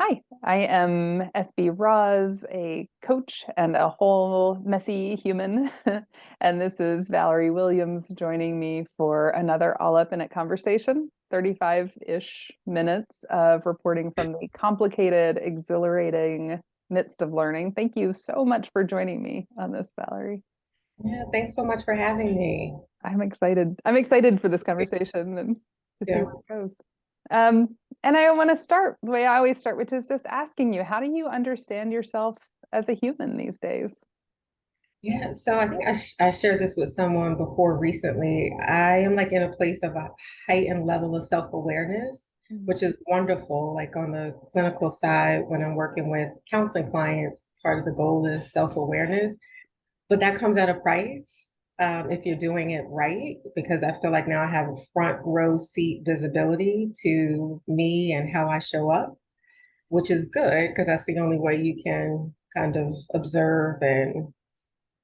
Hi, I am SB Rawz, a coach and a whole messy human. And this is Valerie Williams joining me for another All Up in It conversation, 35-ish minutes of reporting from the complicated, exhilarating midst of learning. Thank you so much for joining me on this, Valerie. Yeah, thanks so much for having me. I'm excited. I'm excited for this conversation and to see Yeah. where it goes. And I want to start the way I always start, which is just asking you, how do you understand yourself as a human these days? Yeah, so I think I shared this with someone before recently. I am like in a place of a heightened level of self-awareness, Mhm. which is wonderful. Like on the clinical side, when I'm working with counseling clients, part of the goal is self-awareness, but that comes at a price if you're doing it right, because I feel like now I have a front row seat visibility to me and how I show up, which is good because that's the only way you can kind of observe and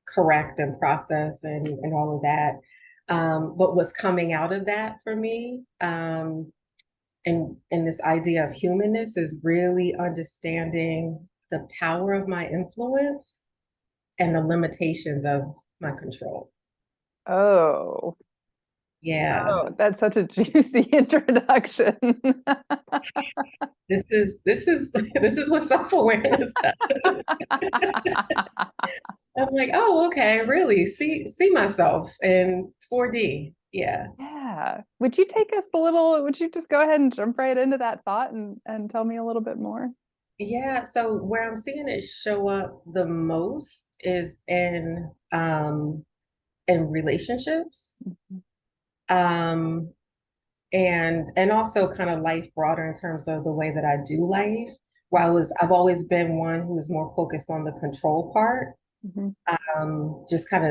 correct and process and all of that. But what's coming out of that for me, and this idea of humanness is really understanding the power of my influence and the limitations of my control. Oh, Yeah, oh, that's such a juicy introduction. this is this is what self-awareness does. I'm like, oh, okay, really see myself in 4D. Yeah. Yeah. Would you take us a little, would you just go ahead and jump right into that thought and tell me a little bit more? Yeah, so where I'm seeing it show up the most is in relationships. Um and also kind of life broader in terms of the way that I do life. I've always been one who is more focused on the control part, Mhm, just kind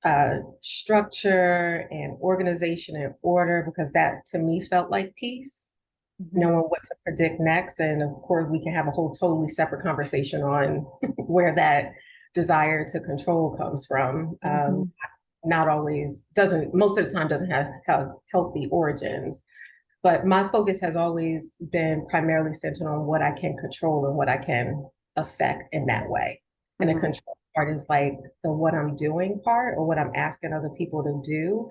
of structure and organization and order, because that to me felt like peace, mhm, knowing what to predict next. And of course, we can have a whole totally separate conversation on where that desire to control comes from. mhm, Not always doesn't Most of the time doesn't have healthy origins. But my focus has always been primarily centered on what I can control and what I can affect in that way. And the mhm. control part is like the what I'm doing part or what I'm asking other people to do.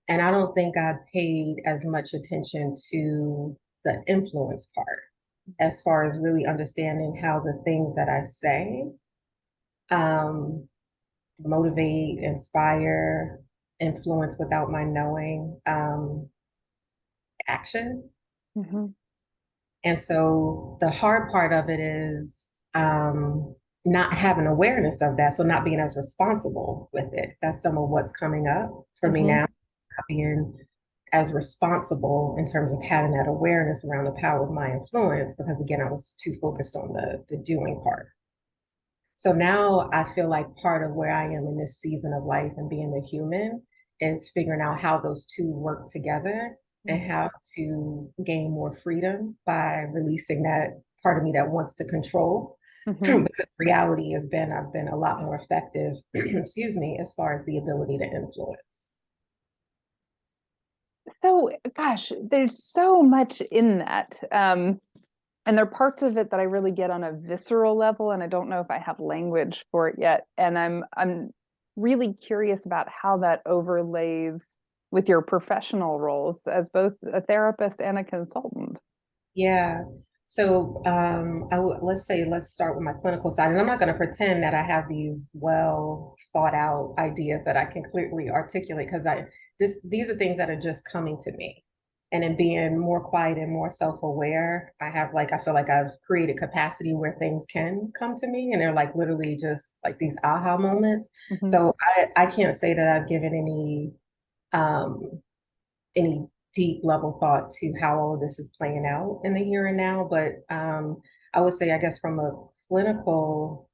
And I don't think I paid as much attention to the influence part as far as really understanding how the things that I say um, motivate, inspire, influence without my knowing action. Mhm. And so the hard part of it is not having awareness of that. So not being as responsible with it. That's some of what's coming up for me Mhm. now, not being as responsible in terms of having that awareness around the power of my influence, because again, I was too focused on the doing part. So now I feel like part of where I am in this season of life and being a human is figuring out how those two work together and Mhm. how to gain more freedom by releasing that part of me that wants to control. Mhm. Because reality has been, I've been a lot more effective, excuse me, as far as the ability to influence. So, gosh, there's so much in that. And there are parts of it that I really get on a visceral level, and I don't know if I have language for it yet. And I'm really curious about how that overlays with your professional roles as both a therapist and a consultant. Yeah. So let's start with my clinical side. And I'm not going to pretend that I have these well thought out ideas that I can clearly articulate, because these are things that are just coming to me. And in being more quiet and more self-aware, I feel like I've created capacity where things can come to me, and they're like literally just like these aha moments. Mhm. So I can't say that I've given um any deep level thought to how all of this is playing out in the here and now. But I would say, I guess, from a clinical,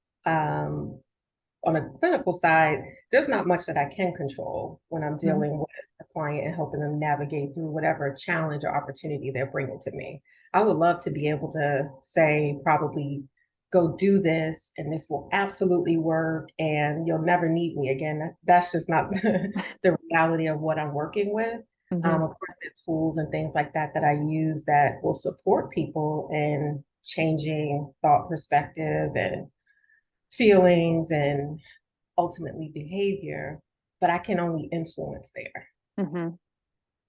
on a clinical side, there's not much that I can control when I'm Mhm. dealing with a client and helping them navigate through whatever challenge or opportunity they're bringing to me. I would love to be able to say, probably, go do this and this will absolutely work and you'll never need me again. That's just not the reality of what I'm working with. Mhm. Of course, there are tools and things like that that I use that will support people in changing thought perspective and feelings and ultimately behavior, but I can only influence there. Mm-hmm.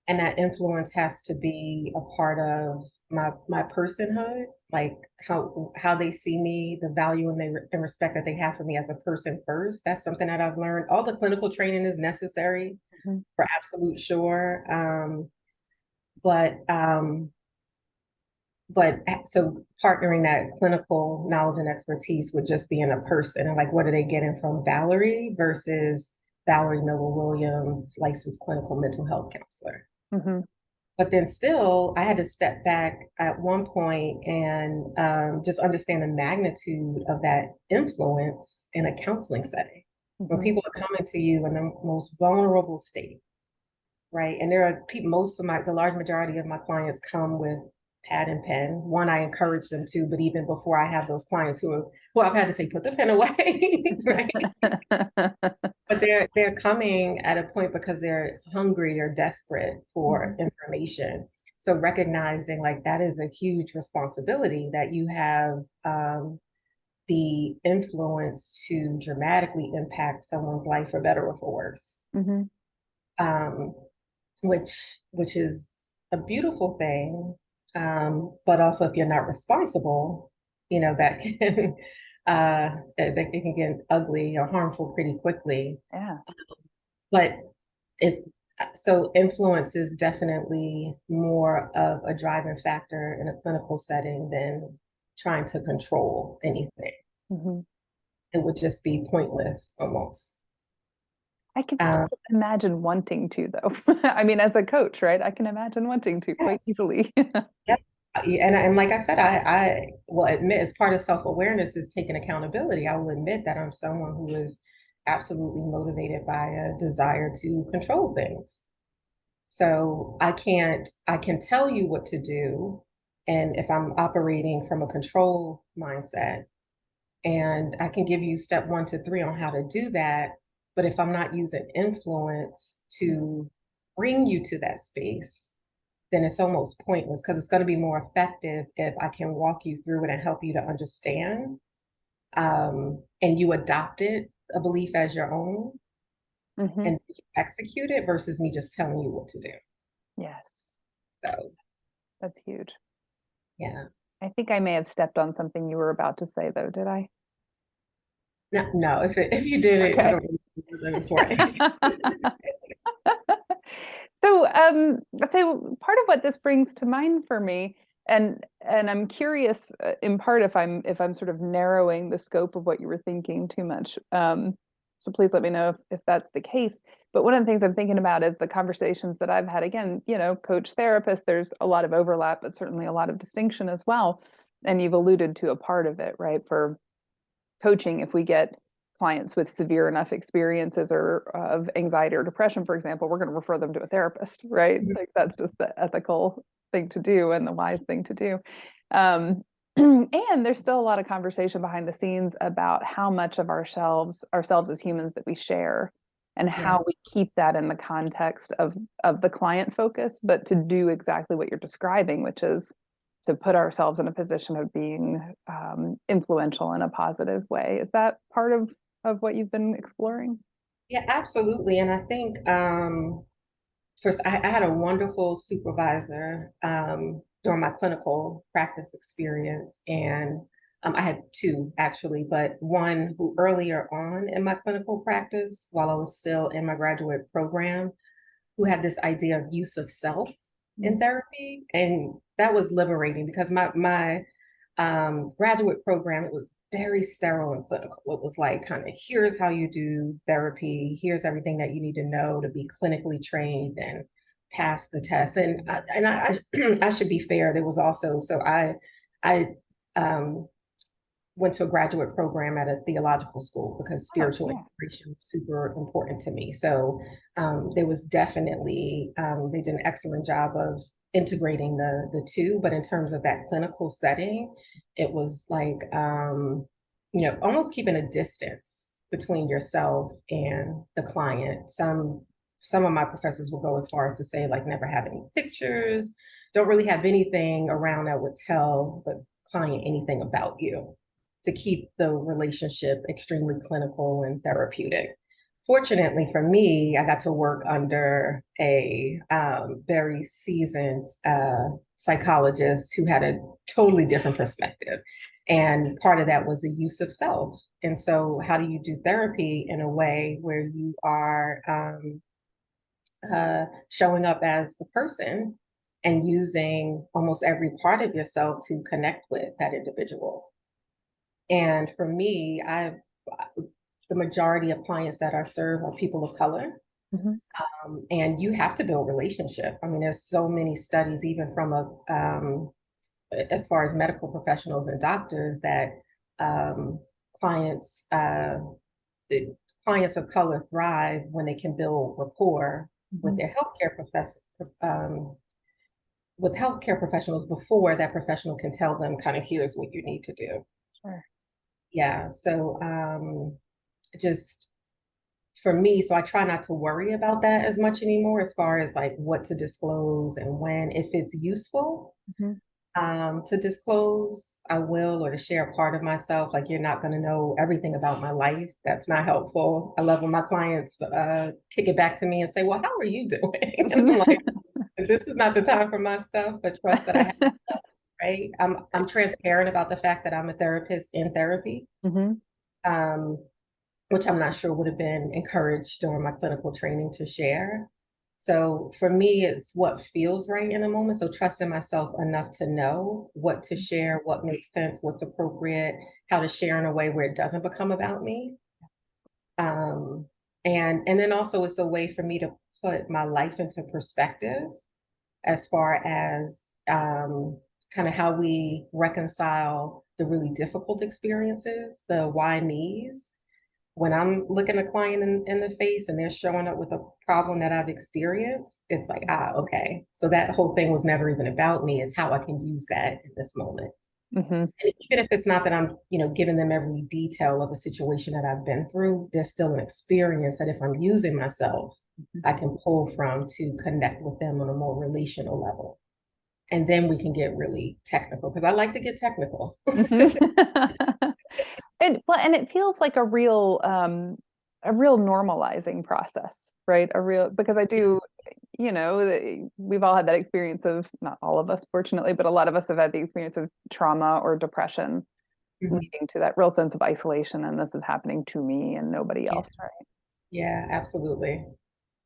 And that influence has to be a part of my personhood, like how they see me, the value and respect that they have for me as a person first. That's something that I've learned. All the clinical training is necessary Mm-hmm. for absolute sure. But so partnering that clinical knowledge and expertise with just being a person and like what are they getting from Valerie versus Valerie Williams, licensed clinical mental health counselor. Mm-hmm. But then still, I had to step back at one point and just understand the magnitude of that influence in a counseling setting. When Mm-hmm. people are coming to you in the most vulnerable state, right? And there are people, the large majority of my clients come with pad and pen. One, I encourage them to, but even before I have those clients well, I've had to say, put the pen away, right? But they're coming at a point because they're hungry or desperate for information. So recognizing like that is a huge responsibility that you have the influence to dramatically impact someone's life for better or for worse. Mm-hmm. Um, which is a beautiful thing. But also if you're not responsible, that can that can get ugly or harmful pretty quickly. Yeah. But it so influence is definitely more of a driving factor in a clinical setting than trying to control anything. Mm-hmm. It would just be pointless almost. I can Um, still imagine wanting to, though. I mean, as a coach, right? I can imagine wanting to yeah, quite easily. yeah. And like I said, I will admit as part of self-awareness is taking accountability. I will admit that I'm someone who is absolutely motivated by a desire to control things. So I can tell you what to do. And if I'm operating from a control mindset, and I can give you step 1 to 3 on how to do that. But if I'm not using influence to bring you to that space, then it's almost pointless because it's going to be more effective if I can walk you through it and help you to understand. And you adopt it, a belief as your own, Mm-hmm. and execute it versus me just telling you what to do. Yes, So, that's huge. yeah. I think I may have stepped on something you were about to say, though, did I? No, no, if you did it, I Okay. don't think it was important. So, so part of what this brings to mind for me, and I'm curious, in part, if I'm sort of narrowing the scope of what you were thinking too much. So please let me know if that's the case. But one of the things I'm thinking about is the conversations that I've had. Again, coach therapist. There's a lot of overlap, but certainly a lot of distinction as well. And you've alluded to a part of it, right? For coaching, if we get clients with severe enough experiences or of anxiety or depression, for example, we're going to refer them to a therapist, right? Like that's just the ethical thing to do and the wise thing to do. And there's still a lot of conversation behind the scenes about how much of ourselves as humans that we share and Yeah. how we keep that in the context of the client focus, but to do exactly what you're describing, which is to put ourselves in a position of being influential in a positive way. Is that part of what you've been exploring? Yeah, absolutely. And I think first, I had a wonderful supervisor during my clinical practice experience. And I had two actually, but one who earlier on in my clinical practice, while I was still in my graduate program, who had this idea of use of self in therapy. And that was liberating because my graduate program, it was very sterile and clinical. It was like kind of here's how you do therapy, here's everything that you need to know to be clinically trained and pass the test. I should be fair. There was also I went to a graduate program at a theological school because Oh, spiritual yeah. integration was super important to me. So there was definitely they did an excellent job of integrating the two. But in terms of that clinical setting, it was like almost keeping a distance between yourself and the client. Some of my professors will go as far as to say like never have any pictures, don't really have anything around that would tell client anything about you, to keep the relationship extremely clinical and therapeutic. Fortunately for me, I got to work under a very seasoned psychologist who had a totally different perspective. And part of that was the use of self. And so, how do you do therapy in a way where you are showing up as a person and using almost every part of yourself to connect with that individual? And for me, the majority of clients that I serve are people of color. Mhm. And you have to build relationship. I mean, there's so many studies, even from as far as medical professionals and doctors, that um, clients clients of color thrive when they can build rapport with Mhm. their with healthcare professionals before that professional can tell them kind of here's what you need to do. Sure. Yeah. So just for me, so I try not to worry about that as much anymore as far as like what to disclose and when. If it's useful Mhm. to disclose, I will, or to share a part of myself. Like, you're not going to know everything about my life. That's not helpful. I love when my clients kick it back to me and say, well, how are you doing? And I'm like, this is not the time for my stuff, but trust that I have, right? I'm transparent about the fact that I'm a therapist in therapy. Mhm. Um, which I'm not sure would have been encouraged during my clinical training to share. So for me, it's what feels right in a moment. So trusting myself enough to know what to share, what makes sense, what's appropriate, how to share in a way where it doesn't become about me. Um, and then also it's a way for me to put my life into perspective as far as kind of how we reconcile the really difficult experiences, the why me's. When I'm looking a client in the face and they're showing up with a problem that I've experienced, it's like, okay. So that whole thing was never even about me. It's how I can use that in this moment. Mhm. And even if it's not that I'm, giving them every detail of a situation that I've been through, there's still an experience that if I'm using myself, I can pull from to connect with them on a more relational level. And then we can get really technical because I like to get technical. Mhm. And it feels like a real normalizing process, right? A real, because I do, we've all had that experience of, not all of us, fortunately, but a lot of us have had the experience of trauma or depression Mhm. leading to that real sense of isolation, and this is happening to me and nobody Yeah, else, right? yeah, absolutely.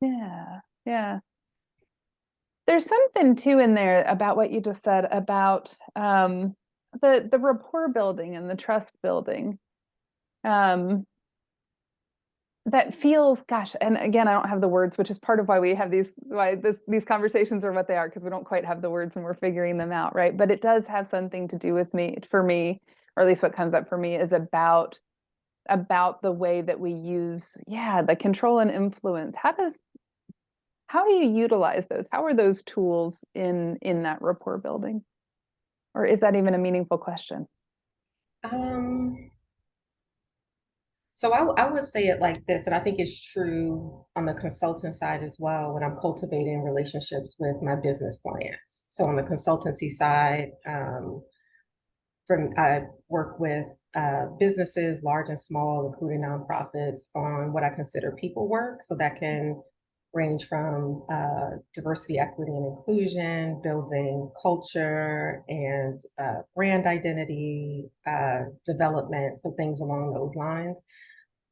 Yeah, yeah. There's something too in there about what you just said about the rapport building and the trust building. Um, that feels, gosh, and again, I don't have the words, which is part of why we have these conversations are what they are, because we don't quite have the words and we're figuring them out, right? But it does have something to do with for me, or at least what comes up for me is about the way that we use, yeah, the control and influence. How do you utilize those? How are those tools in that rapport building? Or is that even a meaningful question? Um, so I would say it like this, and I think it's true on the consultant side as well when I'm cultivating relationships with my business clients. So on the consultancy side, I work with businesses, large and small, including nonprofits, on what I consider people work. So that can range from diversity, equity, and inclusion, building culture and brand identity, development, so things along those lines.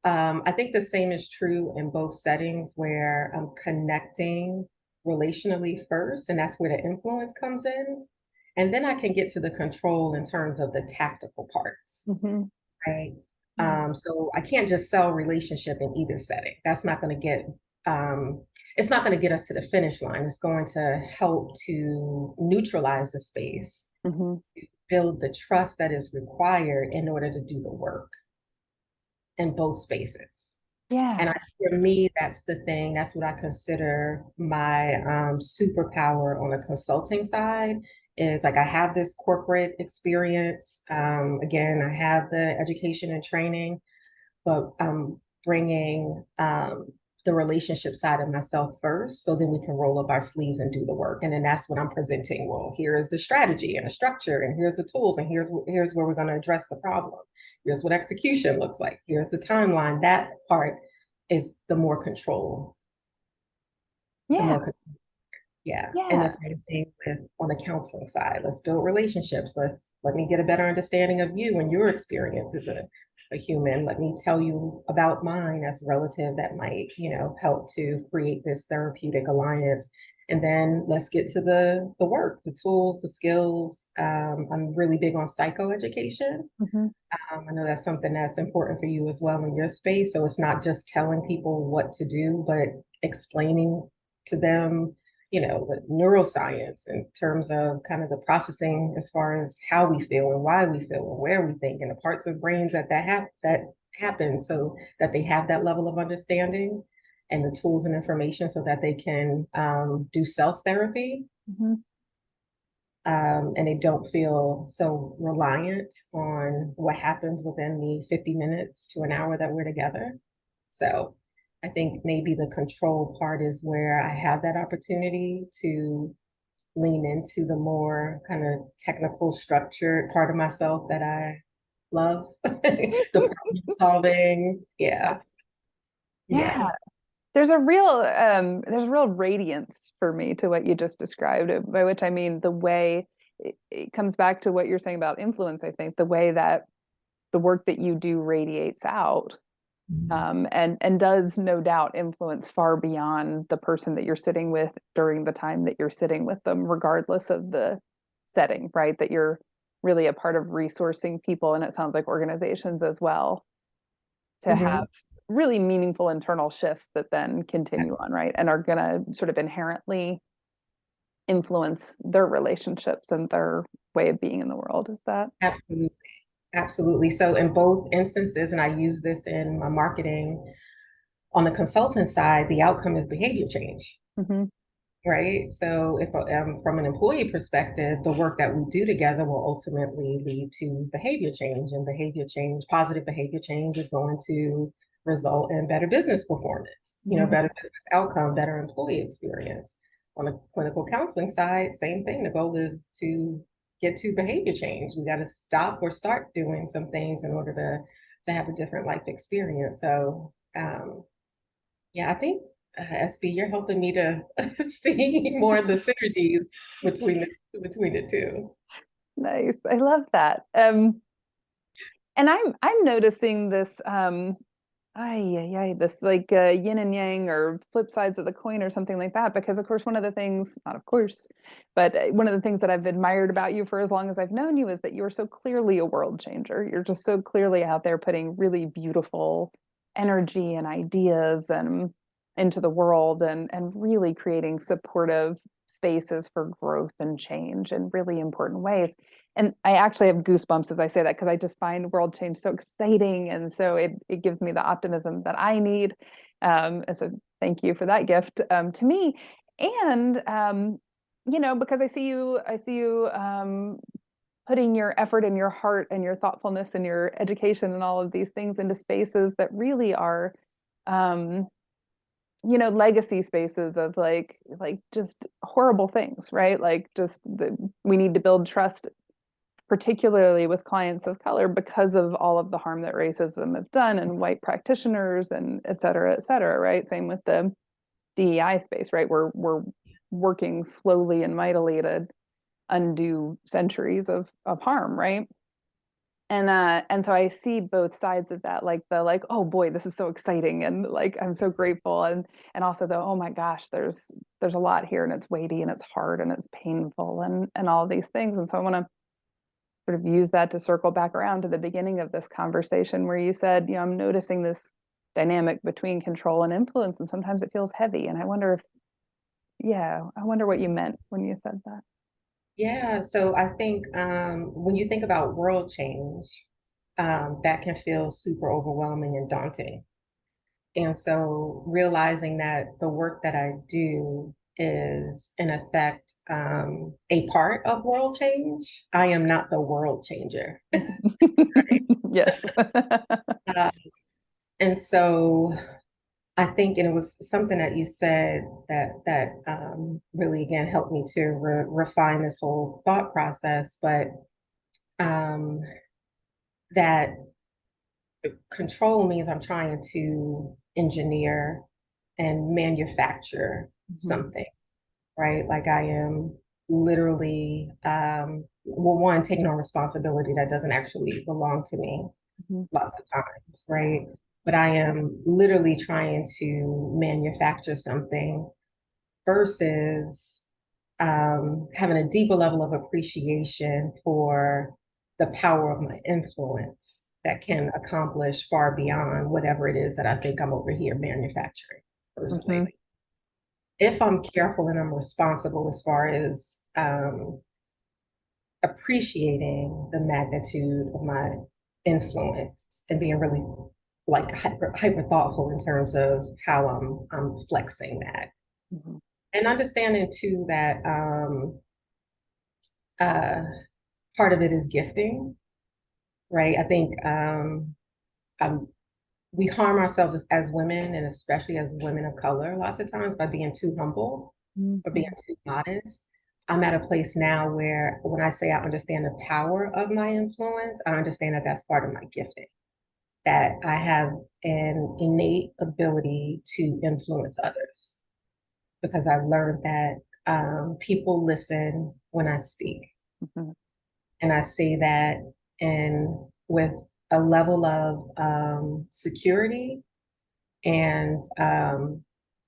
I think the same is true in both settings where I'm connecting relationally first, and that's where the influence comes in. And then I can get to the control in terms of the tactical parts, Mhm. right? Yeah. So I can't just sell relationship in either setting. That's not going to um, it's not going to get us to the finish line. It's going to help to neutralize the space, Mhm. build the trust that is required in order to do the work in both spaces. And Yeah. for me, that's the thing. That's what I consider my superpower on the consulting side is like I have this corporate experience. Again, I have the education and training, but I'm bringing the relationship side of myself first, so then we can roll up our sleeves and do the work. And then that's what I'm presenting. Well, here is the strategy and the structure, and here's the tools, and here's where we're going to address the problem. Here's what execution looks like. Here's the timeline. That part is the more control. The Yeah. more control. Yeah. And the Yeah. same thing with on the counseling side. Let's build relationships. Let me get a better understanding of you and your experience as a human. Let me tell you about mine as a relative that might, help to create this therapeutic alliance. And then let's get to the work, the tools, the skills. I'm really big on psychoeducation. Mhm. I know that's something that's important for you as well in your space. So it's not just telling people what to do, but explaining to them, the neuroscience in terms of kind of the processing as far as how we feel and why we feel and where we think and the parts of brains that happen, so that they have that level of understanding and the tools and information so that they can do self-therapy. Mhm. And they don't feel so reliant on what happens within the 50 minutes to an hour that we're together. So I think maybe the control part is where I have that opportunity to lean into the more kind of technical structured part of myself that I love, the problem solving. Yeah. Yeah. Yeah. There's a real radiance for me to what you just described, by which I mean the way it comes back to what you're saying about influence. I think the way that the work that you do radiates out, and does no doubt influence far beyond the person that you're sitting with during the time that you're sitting with them, regardless of the setting, right? That you're really a part of resourcing people, and it sounds like organizations as well, to Mhm. have really meaningful internal shifts that then continue Yes. on, right? And are going to sort of inherently influence their relationships and their way of being in the world. Is that? Absolutely. Absolutely. So in both instances, and I use this in my marketing, on the consultant side, the outcome is behavior change, Mm-hmm. right? So if from an employee perspective, the work that we do together will ultimately lead to behavior change, and behavior change, positive behavior change, is going to result in better business performance, Mm-hmm. better business outcome, better employee experience. On the clinical counseling side, same thing. The goal is to get to behavior change. We got to stop or start doing some things in order to have a different life experience. So yeah, I think SB, you're helping me to see more of the synergies between the two. Nice. I love that. And I'm noticing this this like yin and yang or flip sides of the coin or something like that, because of course one of the things, not of course, but one of the things that I've admired about you for as long as I've known you is that you're so clearly a world changer. You're just so clearly out there putting really beautiful energy and ideas and into the world, and really creating supportive spaces for growth and change in really important ways. And I actually have goosebumps as I say that, because I just find world change so exciting. And so it gives me the optimism that I need. And so thank you for that gift, to me. And, because I see you putting your effort and your heart and your thoughtfulness and your education and all of these things into spaces that really are, um, legacy spaces of like just horrible things, right? Like we need to build trust, particularly with clients of color, because of all of the harm that racism has done, and white practitioners, and et cetera, right? Same with the DEI space, right? We're working slowly and mightily to undo centuries of harm, right? And so I see both sides of that, like oh boy, this is so exciting, and like I'm so grateful, and also the oh my gosh, there's a lot here, and it's weighty, and it's hard, and it's painful, and all of these things. And so I want to sort of use that to circle back around to the beginning of this conversation, where you said, I'm noticing this dynamic between control and influence, and sometimes it feels heavy. And I wonder what you meant when you said that. Yeah, so I think when you think about world change, that can feel super overwhelming and daunting. And so realizing that the work that I do is, in effect, a part of world change. I am not the world changer. Yes. Uh, and so I think, and it was something that you said that really again helped me to refine this whole thought process, but um, that control means I'm trying to engineer and manufacture Mhm. something, right? Like I am literally, well, one, taking on responsibility that doesn't actually belong to me Mhm. lots of times, right? But I am literally trying to manufacture something versus having a deeper level of appreciation for the power of my influence that can accomplish far beyond whatever it is that I think I'm over here manufacturing first Mhm. place. If I'm careful and I'm responsible as far as appreciating the magnitude of my influence and being really like hyper thoughtful in terms of how I'm flexing that, Mhm. and understanding too that uh, part of it is gifting, right? I think um, we harm ourselves as women, and especially as women of color, lots of times by being too humble or being Mhm. too modest. I'm at a place now where when I say I understand the power of my influence, I understand that that's part of my gifting, that I have an innate ability to influence others because I've learned that people listen when I speak. Mhm. And I say that and with a level of security and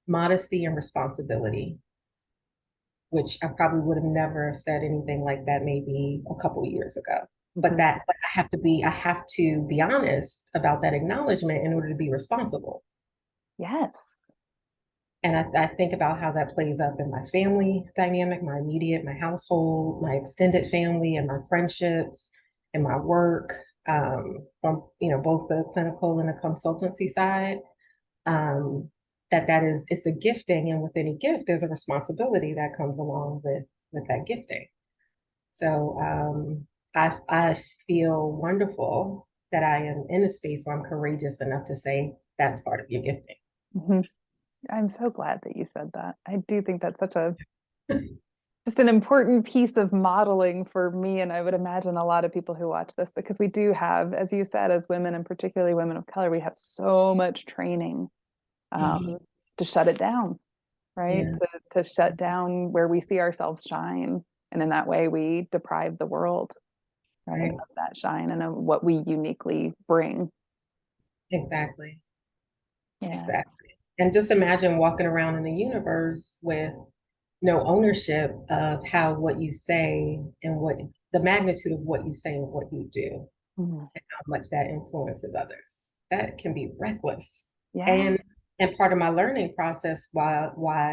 modesty and responsibility, which I probably would have never said anything like that maybe a couple of years ago. Mhm. But I have to be honest about that acknowledgement in order to be responsible. Yes. And I think about how that plays up in my family dynamic, my immediate, my household, my extended family, and my friendships, and my work, from both the clinical and the consultancy side. Um, that is, it's a gifting, and with any gift, there's a responsibility that comes along with that gifting. So I feel wonderful that I am in a space where I'm courageous enough to say that's part of your gifting. Mhm. I'm so glad that you said that. I do think that's such a just an important piece of modeling for me, and I would imagine a lot of people who watch this, because we do have, as you said, as women and particularly women of color, we have so much training Mhm. um, to shut it down, right? Yeah, To shut down where we see ourselves shine, and in that way, we deprive the world, right, right. of that shine and of what we uniquely bring. Exactly. Yeah. Exactly. And just imagine walking around in the universe with no ownership of how what you say and what the magnitude of what you say and what you do, Mhm. and how much that influences others. That can be reckless. Yeah. And part of my learning process, why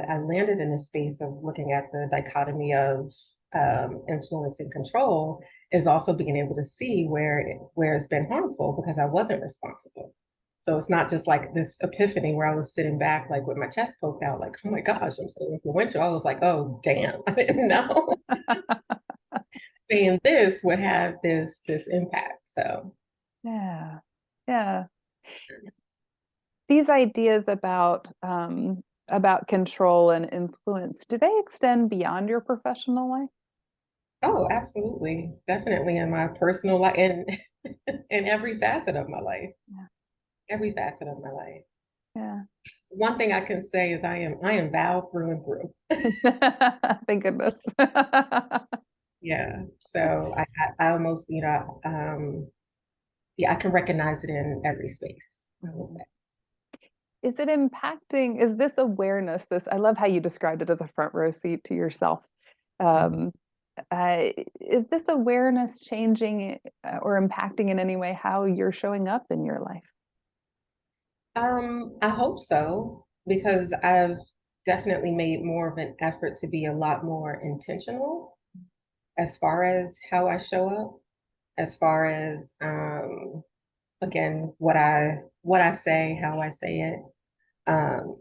I landed in the space of looking at the dichotomy of influence and control, is also being able to see where it's been harmful because I wasn't responsible. So it's not just like this epiphany where I was sitting back like with my chest poked out, like, oh my gosh, I'm so influential. I was like, oh damn, I didn't know saying this would have this impact. So Yeah. Yeah. These ideas about control and influence, do they extend beyond your professional life? oh, absolutely. Definitely in my personal life and in every facet of my life. Yeah. Every facet of my life. Yeah. One thing I can say is I am Val through and through. Thank goodness. Yeah. So I almost, yeah, I can recognize it in every space, I will Mhm. say. Is it impacting, is this awareness, this, I love how you described it as a front row seat to yourself. Mhm. Um, is this awareness changing or impacting in any way how you're showing up in your life? I hope so, because I've definitely made more of an effort to be a lot more intentional as far as how I show up, as far as again what I say, how I say it. Um,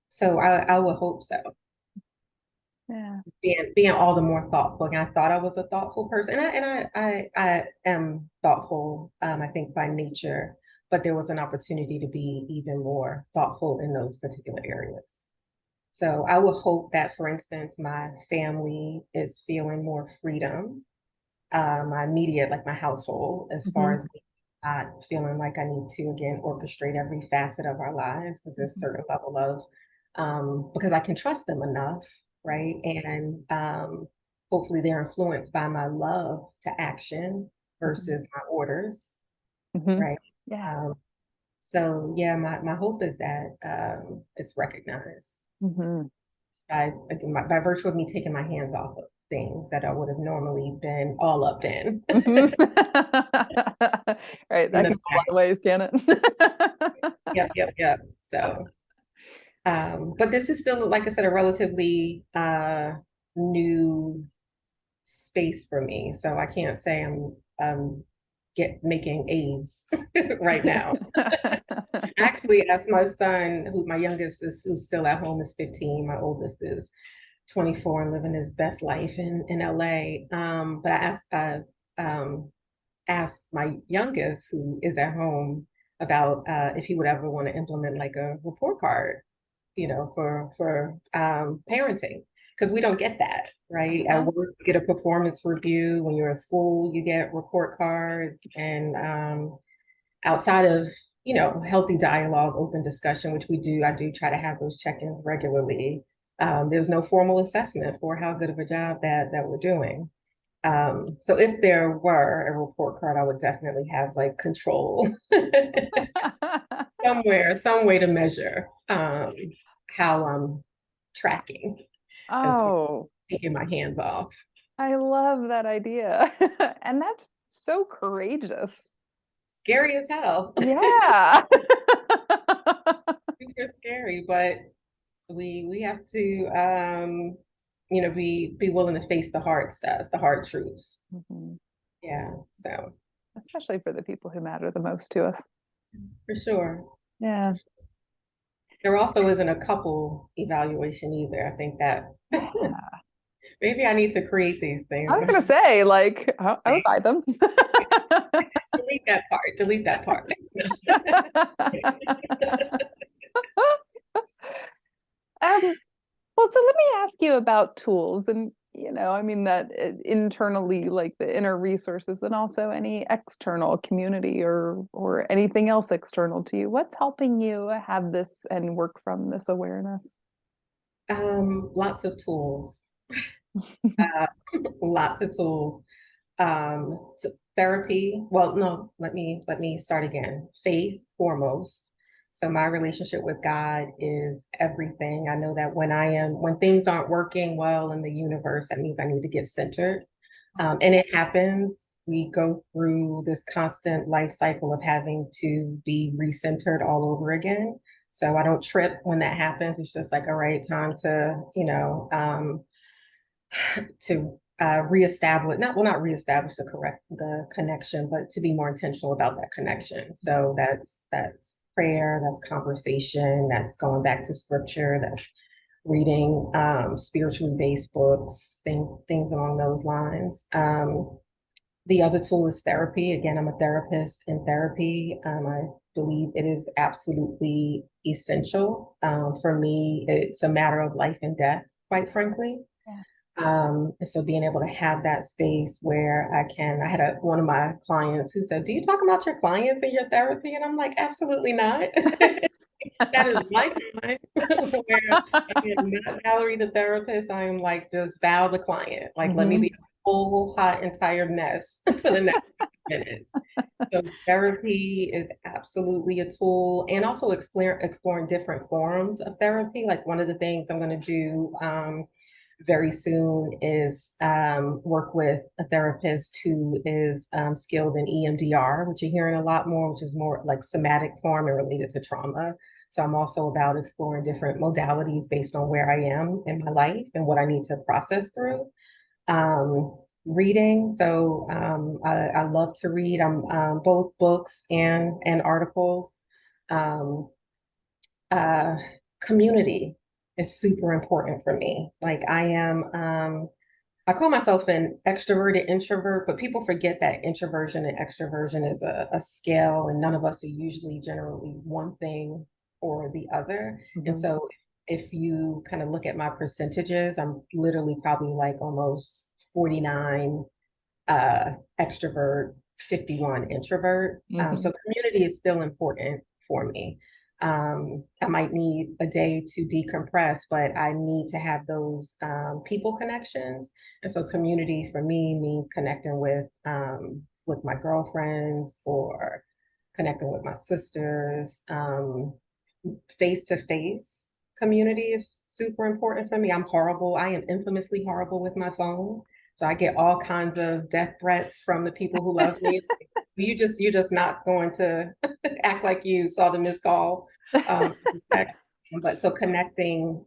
so I would hope so. Yeah. Being all the more thoughtful. And I thought I was a thoughtful person, and I am thoughtful. I think by nature, but there was an opportunity to be even more thoughtful in those particular areas. So I would hope that, for instance, my family is feeling more freedom, my immediate, like my household, as far Mhm. as not feeling like I need to, again, orchestrate every facet of our lives, because there's a Mhm. certain level of, because I can trust them enough, right? And hopefully they're influenced by my love to action Mhm. versus my orders, Mhm. right? Yeah. Um, so yeah, my hope is that it's recognized Mhm. by, again, by virtue of me taking my hands off of things that I would have normally been all up in. Mhm. Right, In that the can go a lot of ways, can it? yep. So, but this is still, like I said, a relatively new space for me. So I can't say I'm get making A's right now. Actually, as my son, who my youngest is, who's still at home, is 15. My oldest is 24 and living his best life in LA. But um, asked my youngest, who is at home, about if he would ever want to implement like a report card, for parenting, because we don't get that, right? At Yeah. work, you get a performance review. When you're in school, you get report cards, and outside of healthy dialogue, open discussion, which we do, I do try to have those check-ins regularly. There's no formal assessment for how good of a job that we're doing. So if there were a report card, I would definitely have like control somewhere, some way to measure how I'm tracking as far as Oh, taking my hands off. I love that idea. And that's so courageous. Scary as hell. Yeah. Super scary, but we have to be willing to face the hard stuff, the hard truths. Mhm. Yeah, so Especially for the people who matter the most to us. for sure. Yeah. There also isn't a couple evaluation either. I think that Yeah. maybe I need to create these I things. was gonna say, like, I would buy them. Delete that part. Delete that part. Well, so let me ask you about tools and, I mean that internally, like the inner resources and also any external community or anything else external to you. What's helping you have this and work from this awareness? Lots of tools. Uh, Lots of tools. Therapy. Well, no, let me start again. Faith foremost. So my relationship with God is everything. I know that when things aren't working well in the universe, that means I need to get centered. And it happens. We go through this constant life cycle of having to be recentered all over again. So I don't trip when that happens. It's just like, all right, time to, reestablish, not reestablish the connection, but to be more intentional about that connection. So that's prayer, that's conversation, that's going back to scripture, that's reading spiritually based books, things along those lines. The other tool is therapy. Again, I'm a therapist in therapy. I believe it is absolutely essential. For me, it's a matter of life and death, quite frankly. Yeah. And so being able to have that space where I had one of my clients who said, "Do you talk about your clients in your therapy?" And I'm like, absolutely not. That is my time where I am not Valerie the therapist. I'm like, just Val the client. Like, let me be Mhm. a whole hot entire mess for the next 5 minutes. So therapy is absolutely a tool, and also exploring different forms of therapy. Like one of the things I'm going to do very soon is work with a therapist who is skilled in EMDR, which you're hearing a lot more, which is more like somatic form and related to trauma. So I'm also about exploring different modalities based on where I am in my life and what I need to process through. Reading. So I love to read. I'm both books and articles. Um, uh, Community is super important for me. Like I call myself an extroverted introvert, but people forget that introversion and extroversion is a scale, and none of us are usually generally one thing or the other. And Mhm. so if you kind of look at my percentages, I'm literally probably like almost 49 extrovert, 51 introvert. So Mhm. community is still important for me. I might need a day to decompress, but I need to have those people connections. And so community for me means connecting with my girlfriends or connecting with my sisters. Face to face community is super important for me. I'm horrible. I am infamously horrible with my phone. So I get all kinds of death threats from the people who love me. You're just not going to act like you saw the missed call text. But so connecting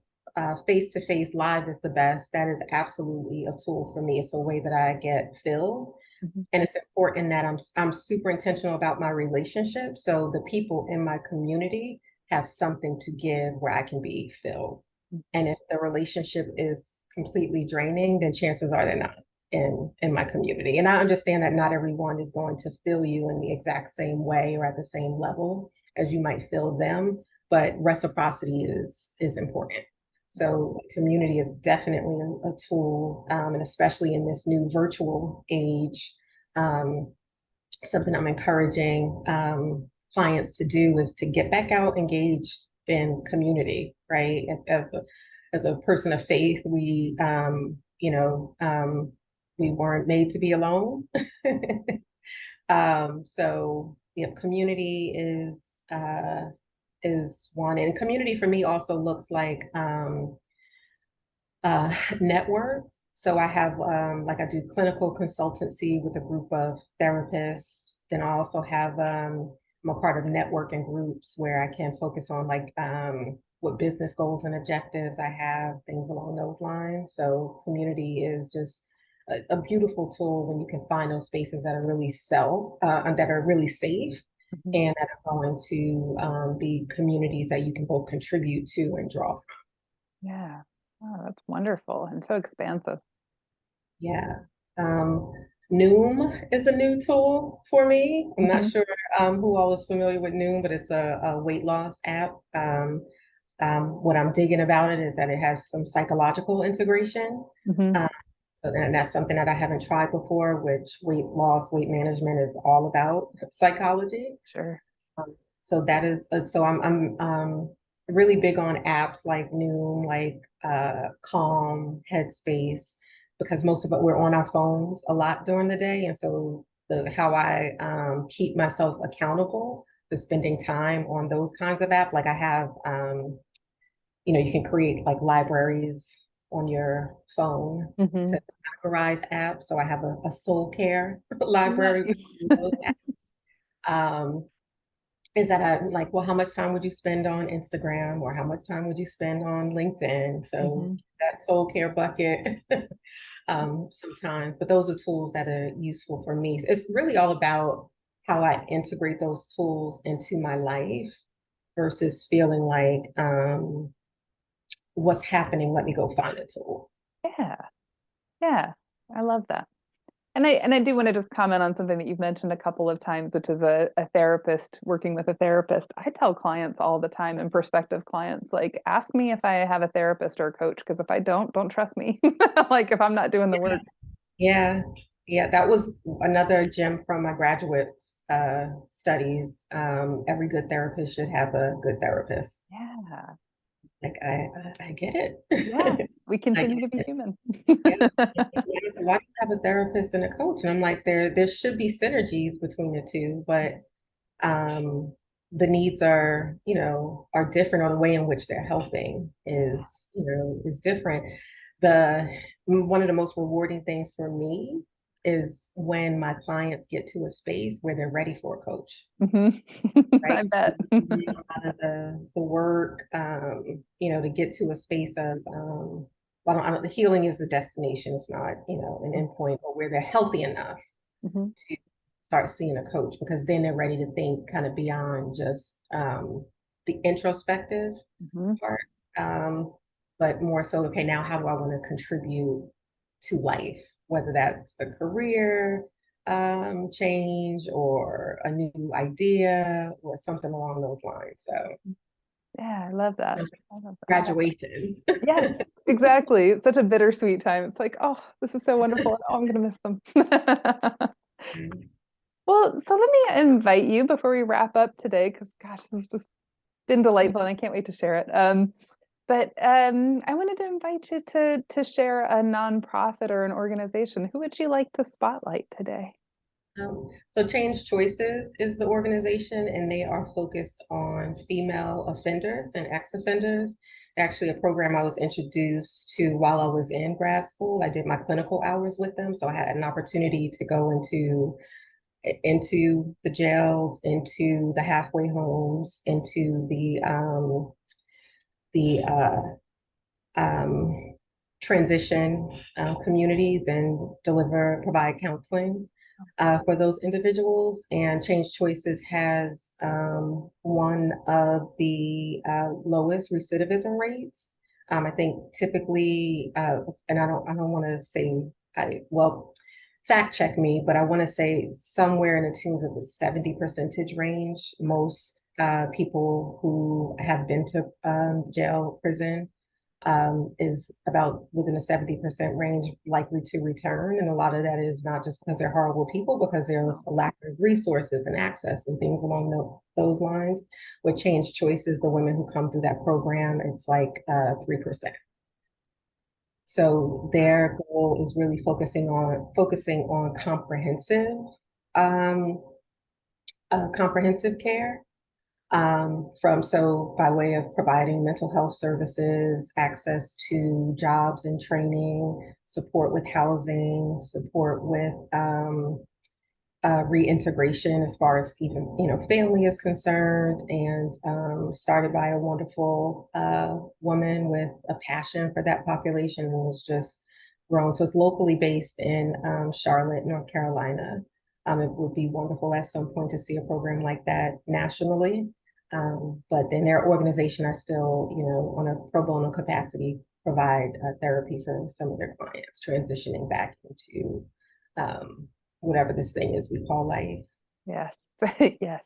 face to face live is the best. That is absolutely a tool for me. It's a way that I get filled. Mhm. And it's important that I'm super intentional about my relationship. So the people in my community have something to give where I can be filled. And if the relationship is completely draining, then chances are they're not in my community. And I understand that not everyone is going to fill you in the exact same way or at the same level as you might fill them, but reciprocity is important. So community is definitely a tool, and especially in this new virtual age, um, something I'm encouraging clients to do is to get back out engaged in community, right? As a person of faith, we weren't made to be alone. So yeah, community is one, and community for me also looks like network. So I have like I do clinical consultancy with a group of therapists. Then I also have I'm a part of networking groups where I can focus on like what business goals and objectives I have, things along those lines. So community is just a beautiful tool when you can find those spaces that are really and that are really safe Mhm. and that are going to be communities that you can both contribute to and draw. Yeah. Oh, that's wonderful and so expansive. Yeah. Um, Noom is a new tool for me. I'm not Mhm. sure who all is familiar with Noom, but it's a weight loss app. What I'm digging about it is that it has some psychological integration. Mhm. Um, and that's something that I haven't tried before, which weight loss, weight management is all about psychology. Sure. So that is so I'm really big on apps like Noom, like Calm, Headspace, because most of it we're on our phones a lot during the day, and so the how I keep myself accountable to spending time on those kinds of apps. Like I have, you can create like libraries on your phone Mhm. to categorize apps. So I have a soul care library. Nice. Um, is that I like, well, how much time would you spend on Instagram or how much time would you spend on LinkedIn? So Mhm. that soul care bucket sometimes, but those are tools that are useful for me. It's really all about how I integrate those tools into my life versus feeling like what's happening, let me go find a tool. Yeah. Yeah. I love that. And I do want to just comment on something that you've mentioned a couple of times, which is a therapist working with a therapist. I tell clients all the time and prospective clients, like, ask me if I have a therapist or a coach, because if I don't trust me. Like if I'm not doing the work. Yeah, yeah, that was another gem from my graduate studies. Every good therapist should have a good therapist. Yeah. Like I get it. Yeah. We I continue get to be it. human. Yeah. Yeah, so why do you have a therapist and a coach? And I'm like, there should be synergies between the two, but um the needs are different, or the way in which they're helping is different. The One of the most rewarding things for me is when my clients get to a space where they're ready for a coach, Mhm. right? I bet. A lot of the work, to get to a space of, well, the healing is a destination. It's not, an endpoint, but where they're healthy enough Mhm. to start seeing a coach, because then they're ready to think kind of beyond just the introspective Mhm. part, but more so, okay, now how do I want to contribute to life, whether that's a career change or a new idea or something along those lines. So Yeah, I love that. I love that. graduation. Yes, exactly. It's such a bittersweet time. It's like, oh, this is so wonderful. Oh, I'm gonna miss them. Well, so let me invite you before we wrap up today, because gosh, this has just been delightful and I can't wait to share it. But I wanted to invite you to share a nonprofit or an organization. Who would you like to spotlight today? So Change Choices is the organization, and they are focused on female offenders and ex-offenders. Actually, a program I was introduced to while I was in grad school. I did my clinical hours with them, so I had an opportunity to go into the jails, into the halfway homes, into the transition communities and provide counseling for those individuals. And Change Choices has one of the lowest recidivism rates. I think typically, and I don't want to say, well, fact check me, but I want to say somewhere in the tunes of the 70 percentage range. Most people who have been to jail, prison, is about within a 70% range likely to return. And a lot of that is not just because they're horrible people, because there's a lack of resources and access and things along those lines. With Change Choices, the women who come through that program, it's like 3%. So their goal is really focusing on um, comprehensive care, by way of providing mental health services, access to jobs and training, support with housing, support with reintegration as far as even family is concerned, and started by a wonderful woman with a passion for that population, and was just grown. So it's locally based in Charlotte, North Carolina. It would be wonderful at some point to see a program like that nationally. But then their organization are still, on a pro bono capacity, provide therapy for some of their clients transitioning back into whatever this thing is we call life. Yes, yes.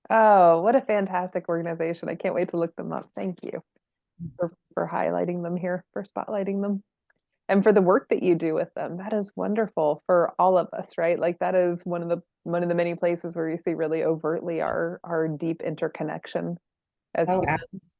Oh, what a fantastic organization. I can't wait to look them up. Thank you for highlighting them here, for spotlighting them, and for the work that you do with them. That is wonderful for all of us, right? Like that is one of the many places where you see really overtly our deep interconnection as Oh, humans.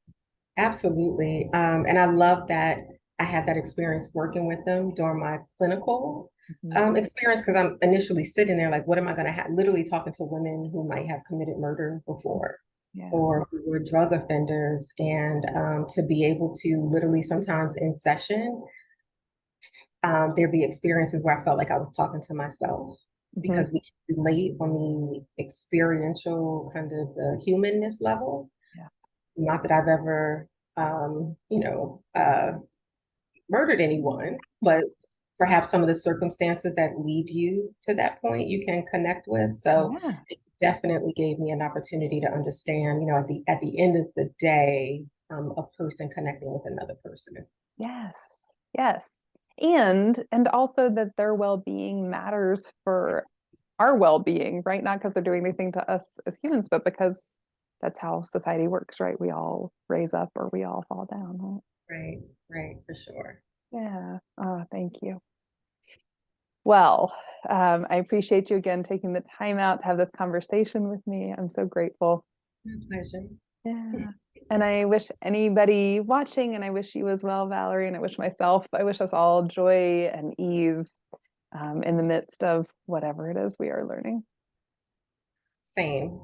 absolutely. And I love that I had that experience working with them during my clinical Mhm. experience, because I'm initially sitting there like, what am I going to have? Literally talking to women who might have committed murder before, Yeah. or who were drug offenders, and to be able to literally sometimes in session, there'd be experiences where I felt like I was talking to myself, Mhm. because we can relate on the experiential kind of the humanness level. Yeah. Not that I've ever, murdered anyone, but perhaps some of the circumstances that lead you to that point you can connect with. So Yeah. it definitely gave me an opportunity to understand, at the end of the day, a person connecting with another person. Yes. Yes. And also that their well-being matters for our well-being, right? Not because they're doing anything to us as humans, but because that's how society works, right? We all raise up or we all fall down, right? Right, right, for sure. Yeah. Oh, thank you. Well, I appreciate you again taking the time out to have this conversation with me. I'm so grateful. My pleasure. Yeah. And I wish anybody watching, and I wish you as well, Valerie, and I wish us all joy and ease in the midst of whatever it is we are learning. Same.